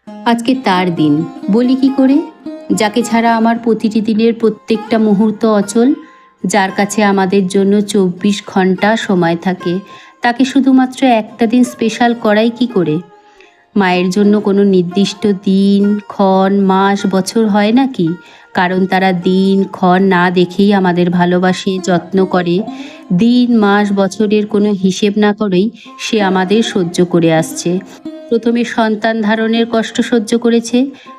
আজকে তার দিন, বলি কি করে? যাকে ছাড়া আমার প্রতিটি দিনের প্রত্যেকটা মুহূর্ত অচল, যার কাছে আমাদের জন্য 24 ঘন্টা সময় থাকে, তাকে শুধুমাত্র একটা দিন স্পেশাল করাই কি করে? মায়ের জন্য কোনো নির্দিষ্ট দিন, ক্ষণ, মাস, বছর হয় নাকি? কারণ তারা দিন, ক্ষণ না দেখেই আমাদের ভালোবাসে, যত্ন করে। দিন, মাস, বছরের কোনো হিসেব না করেই সে আমাদের সহ্য করে আসছে। প্রথমে সন্তান ধারণের কষ্ট সহ্য করেছে,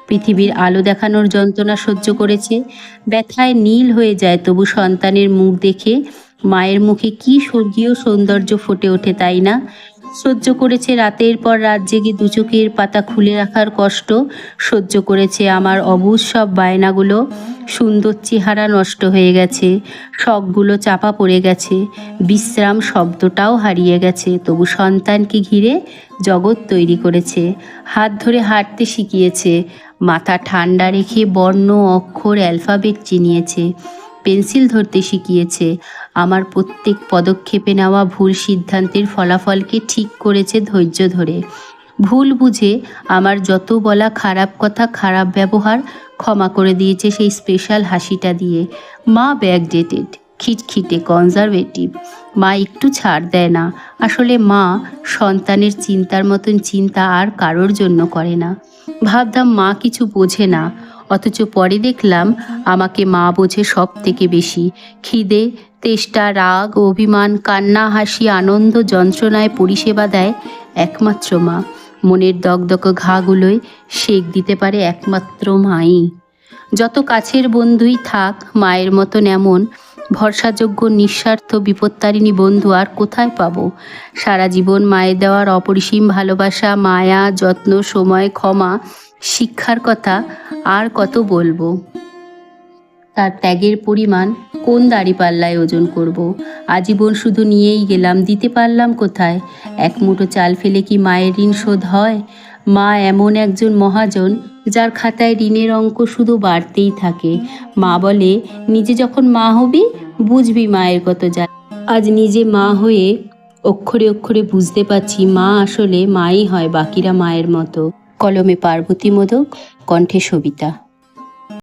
পৃথিবীর আলো দেখানোর যন্ত্রণা সহ্য করেছে। ব্যথায় নীল হয়ে যায় তবু সন্তানের মুখ দেখে মায়ের মুখে কি স্বর্গীয় সৌন্দর্য ফুটে ওঠে, তাই না? সহ্য করেছে রাতের পর রাত জেগে দু চোখের পাতা খুলে রাখার কষ্ট, সহ্য করেছে আমার অবুঝ সব বায়নাগুলো। সুন্দর চেহারা নষ্ট হয়ে গেছে, শখগুলো চাপা পড়ে গেছে, বিশ্রাম শব্দটাও হারিয়ে গেছে, তবু সন্তানকে ঘিরে জগৎ তৈরি করেছে। হাত ধরে হাঁটতে শিখিয়েছে, মাথা ঠান্ডা রেখে বর্ণ, অক্ষর, অ্যালফাবেট চিনিয়েছে, পেন্সিল ধরতে শিখিয়েছে। আমার প্রত্যেক পদক্ষেপে নেওয়া ভুল সিদ্ধান্তের ফলাফলকে ঠিক করেছে ধৈর্য ধরে। ভুল বুঝে আমার যত বলা খারাপ কথা, খারাপ ব্যবহার ক্ষমা করে দিয়েছে সেই স্পেশাল হাসিটা দিয়ে। মা ব্যাকডেটেড, খিটখিটে, কনজারভেটিভ। মা একটু ছাড় দেয় না। আসলে মা সন্তানের চিন্তার মতন চিন্তা আর কারোর জন্য করে না। ভাবতাম মা কিছু বোঝে না, অথচ পরে দেখলাম আমাকে মা বোঝে সব থেকে বেশি। খিদে, তেষ্টা, রাগ, অভিমান, কান্না, হাসি, আনন্দ, যন্ত্রণায় পরিষেবা দেয় একমাত্র মা। মনের দগদগ ঘাগুলোয় সেঁক দিতে পারে একমাত্র মাই। যত কাছের বন্ধুই থাক, মায়ের মতন এমন ভরসাযোগ্য, নিঃস্বার্থ, বিপত্তারিণী বন্ধু আর কোথায় পাবো? সারা জীবন মায়ের দেওয়ার অপরিসীম ভালোবাসা, মায়া, যত্ন, সময়, ক্ষমা, শিক্ষার কথা আর কত বলবো? তার ত্যাগের পরিমাণ কোন দাঁড়িপাল্লায় ওজন করব? আজীবন শুধু নিয়েই গেলাম, দিতে পারলাম কোথায়? এক মুঠো চাল ফেলে কি মায়ের ঋণ শোধ হয়? মা এমন একজন মহাজন, যার খাতায় ঋণের অঙ্ক শুধু বাড়তেই থাকে। মা বলে, নিজে যখন মা হবি বুঝবি মায়ের কত জ্বালা। আজ নিজে মা হয়ে অক্ষরে অক্ষরে বুঝতে পারছি মা আসলে মাই হয়, বাকিরা মায়ের মতো। কলমে পার্বতী মোদক, কণ্ঠে সবিতা।